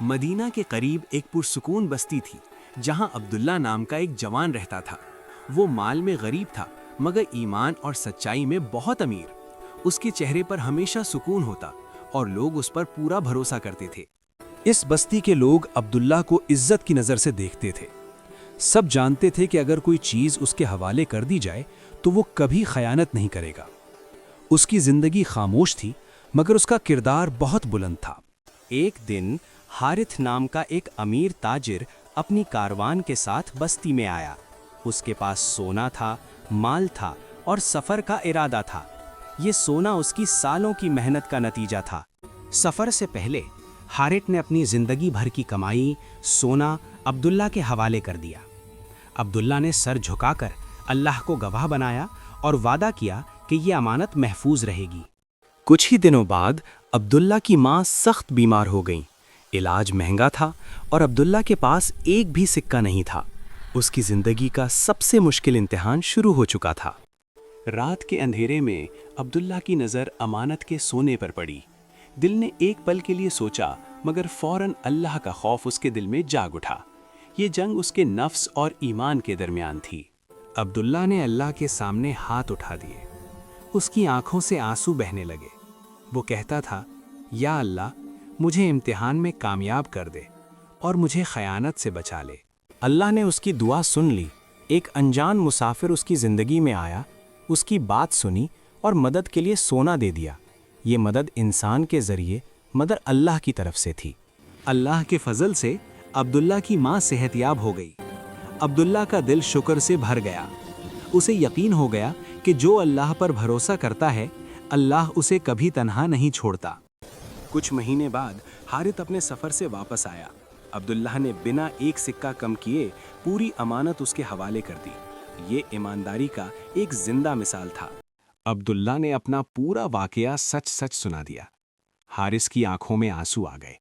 مدینہ کے قریب ایک پرسکون بستی تھی جہاں عبداللہ نام کا ایک جوان رہتا تھا۔ وہ مال میں غریب تھا مگر ایمان اور سچائی میں بہت امیر۔ اس کے چہرے پر ہمیشہ سکون ہوتا اور لوگ اس پر پورا بھروسہ کرتے تھے۔ اس بستی کے لوگ عبداللہ کو عزت کی نظر سے دیکھتے تھے۔ سب جانتے تھے کہ اگر کوئی چیز اس کے حوالے کر دی جائے تو وہ کبھی خیانت نہیں کرے گا۔ اس کی زندگی خاموش تھی مگر اس کا کردار بہت بلند تھا۔ ایک دن حارث نام کا ایک امیر تاجر اپنی کاروان کے ساتھ بستی میں آیا۔ اس کے پاس سونا تھا، مال تھا اور سفر کا ارادہ تھا۔ یہ سونا اس کی سالوں کی محنت کا نتیجہ تھا۔ سفر سے پہلے حارث نے اپنی زندگی بھر کی کمائی سونا عبداللہ کے حوالے کر دیا۔ عبداللہ نے سر جھکا کر اللہ کو گواہ بنایا اور وعدہ کیا کہ یہ امانت محفوظ رہے گی۔ کچھ ہی دنوں بعد عبداللہ کی ماں سخت بیمار ہو گئیں۔ علاج مہنگا تھا اور عبداللہ کے پاس ایک بھی سکہ نہیں تھا۔ اس کی زندگی کا سب سے مشکل امتحان شروع ہو چکا تھا۔ رات کے اندھیرے میں عبداللہ کی نظر امانت کے سونے پر پڑی۔ دل نے ایک پل کے لیے سوچا مگر فوراً اللہ کا خوف اس کے دل میں جاگ اٹھا۔ یہ جنگ اس کے نفس اور ایمان کے درمیان تھی۔ عبداللہ نے اللہ کے سامنے ہاتھ اٹھا دیے۔ اس کی آنکھوں سے آنسو بہنے لگے۔ وہ کہتا تھا، یا اللہ مجھے امتحان میں کامیاب کر دے اور مجھے خیانت سے بچا لے۔ اللہ نے اس کی دعا سن لی۔ ایک انجان مسافر اس کی زندگی میں آیا، اس کی بات سنی اور مدد کے لیے سونا دے دیا۔ یہ مدد انسان کے ذریعے مگر اللہ کی طرف سے تھی۔ اللہ کے فضل سے عبداللہ کی ماں صحت یاب ہو گئی۔ عبداللہ کا دل شکر سے بھر گیا۔ اسے یقین ہو گیا کہ جو اللہ پر بھروسہ کرتا ہے اللہ اسے کبھی تنہا نہیں چھوڑتا۔ کچھ مہینے بعد حارث اپنے سفر سے واپس آیا۔ عبداللہ نے بنا ایک سکہ کم کیے پوری امانت اس کے حوالے کر دی۔ یہ ایمانداری کا ایک زندہ مثال تھا۔ عبداللہ نے اپنا پورا واقعہ سچ سچ سنا دیا۔ حارث کی آنکھوں میں آنسو آ گئے۔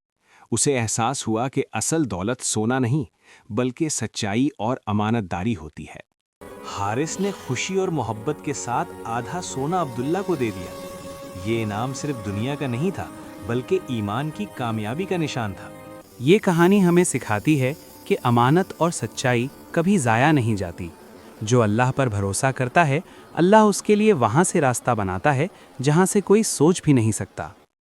اسے احساس ہوا کہ اصل دولت سونا نہیں بلکہ سچائی اور امانت داری ہوتی ہے۔ حارث نے خوشی اور محبت کے ساتھ آدھا سونا عبداللہ کو دے دیا۔ یہ انعام صرف دنیا کا نہیں تھا بلکہ ایمان کی کامیابی کا نشان تھا۔ یہ کہانی ہمیں سکھاتی ہے کہ امانت اور سچائی کبھی ضائع نہیں جاتی۔ جو اللہ پر بھروسہ کرتا ہے اللہ اس کے لیے وہاں سے راستہ بناتا ہے جہاں سے کوئی سوچ بھی نہیں سکتا۔